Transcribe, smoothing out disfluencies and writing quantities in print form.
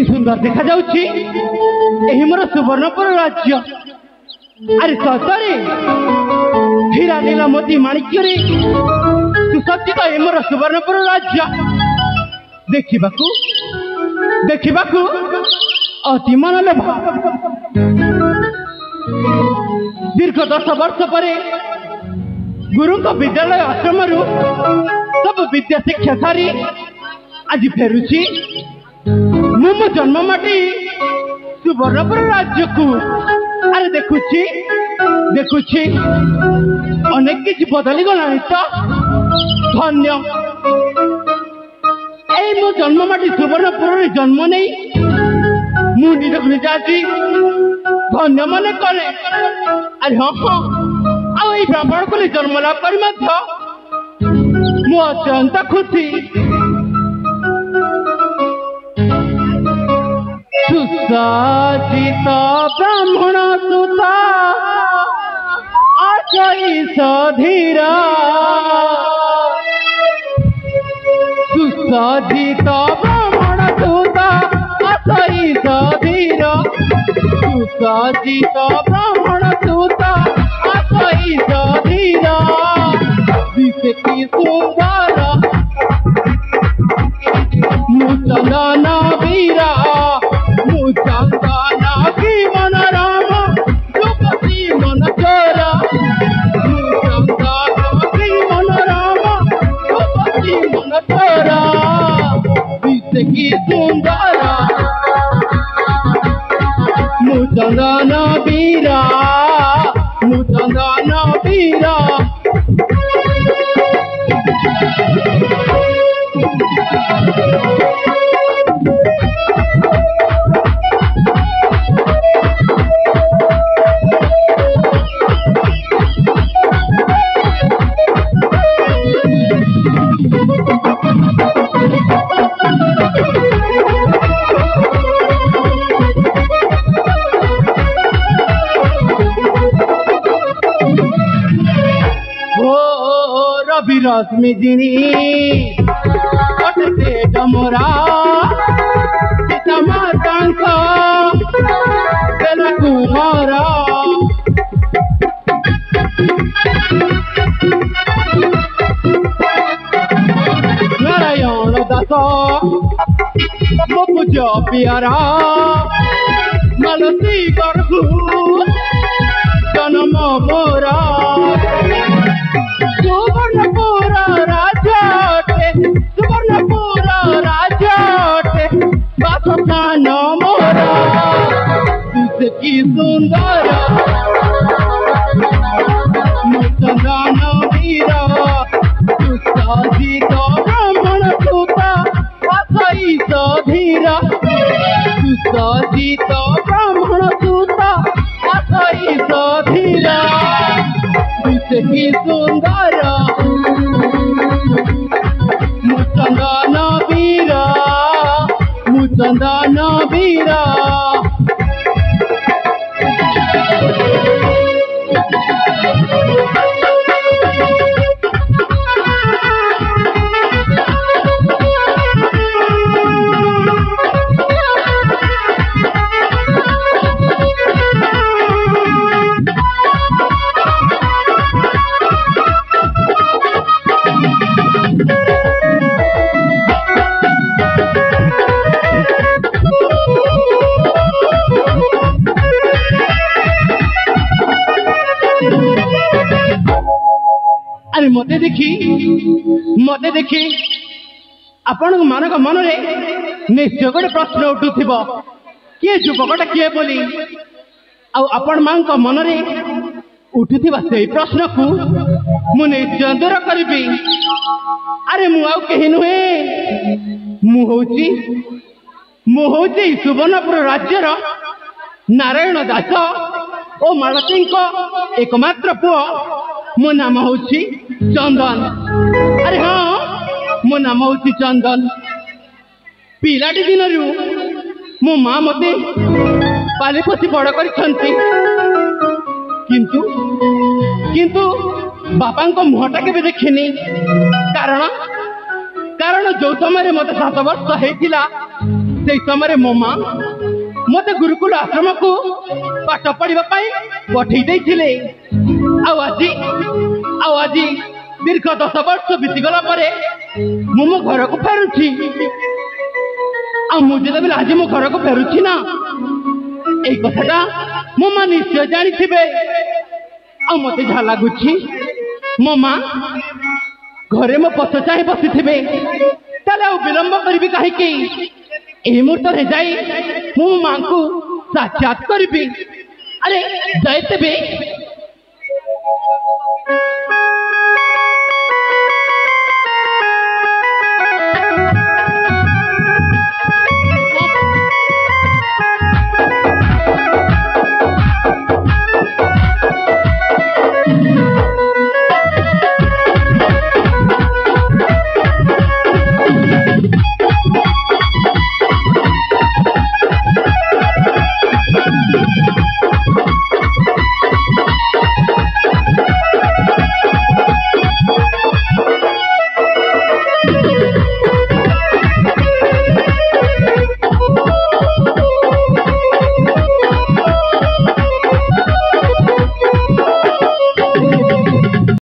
कि सुंदर देखा जाउछि एही मोर सुवर्णपुर राज्य। अरे सतरे हीरा नीला मोती माणिक्य रे सुसज्जित ए मोर सुवर्णपुर राज्य देखिबाकू देखिबाकू अति मनलोभ। दीर्घ 10 वर्ष परे गुरु विद्यालय आश्रम सब विद्या शिक्षा सारी आज फेरुची मो जन्ममाटी सुवर्णपुर राज्य को। अरे देखुची देखुची अनेक किसी बदली गलानी तो धन्य ए मो जन्ममाटी सुवर्णपुर जन्म नहीं मु निज आज धन्य मन करे। अरे हाँ हाँ आई ब्राह्मण को जन्म लाभ कर मु अत्यंत खुशी। सुसज्जित ब्राह्मण सुता आचई सधीरा सुसज्जित ब्राह्मण सुता आचई सधीरा सुसज्जित ब्राह्मण सुता आचई सधीरा दिसे की सुंदर मुचंदन वीरा मुचंदन की मन राम युवती मन चोरा मुचंदन की मन राम युवती मन चोरा दिसे की सुंदर मुचंदन वीरा मुचंदन वीरा। रश्मि जिनी कटके डमरा सीता मातांक बेला कुमारा नारायण दास मो पूज प्यारा मालती गर्भु जन्म मोरा सुवर्णपुर राजटे बासस्थान मोरा तुझे की सुंदर मुचंदन वीरा सुसज्जित ब्राह्मण सुता आचई सधीरा सुसज्जित ब्राह्मण सुता आचई सधीरा तुझे की सुंदर मुचंदन वीरा मुचंदन वीरा। अरे मते देखी आपण मानक मन में निश्चय गोटे प्रश्न उठुथिबो किए युवकटा किए बोली आपण मान मन में उठुथिबा से प्रश्न को मु निश्चय दूर करी। अरे मु आउ कहीं नुहे मु होची सुवर्णपुर राज्यर नारायण दास ओ मालती एकमात्र पुओ मो नाम होची चंदन। अरे हाँ मो नाम होची चंदन। पिलाटी दिन मो माँ मते पाली पोसी बड़ कर किंतु किंतु बापा मुहटा के देखनी कारण कारण जो समय मत 7 वर्ष होता से समय मो माँ मत गुरुकुल आश्रम को पाठ पढ़ा पठे आज दीर्घ 10 वर्ष बीतीगला मो घर को फेरुची मुझे आज मो घर को फेरुची ना यही कथा मो माँ निश्चय जानी थे मत जहा लगुच मो माँ घरे मो पछ चाहे बसी थे विलंब करी कहीं मुहूर्त जाई मो माँ को साक्षात करी अरे जाए तेबे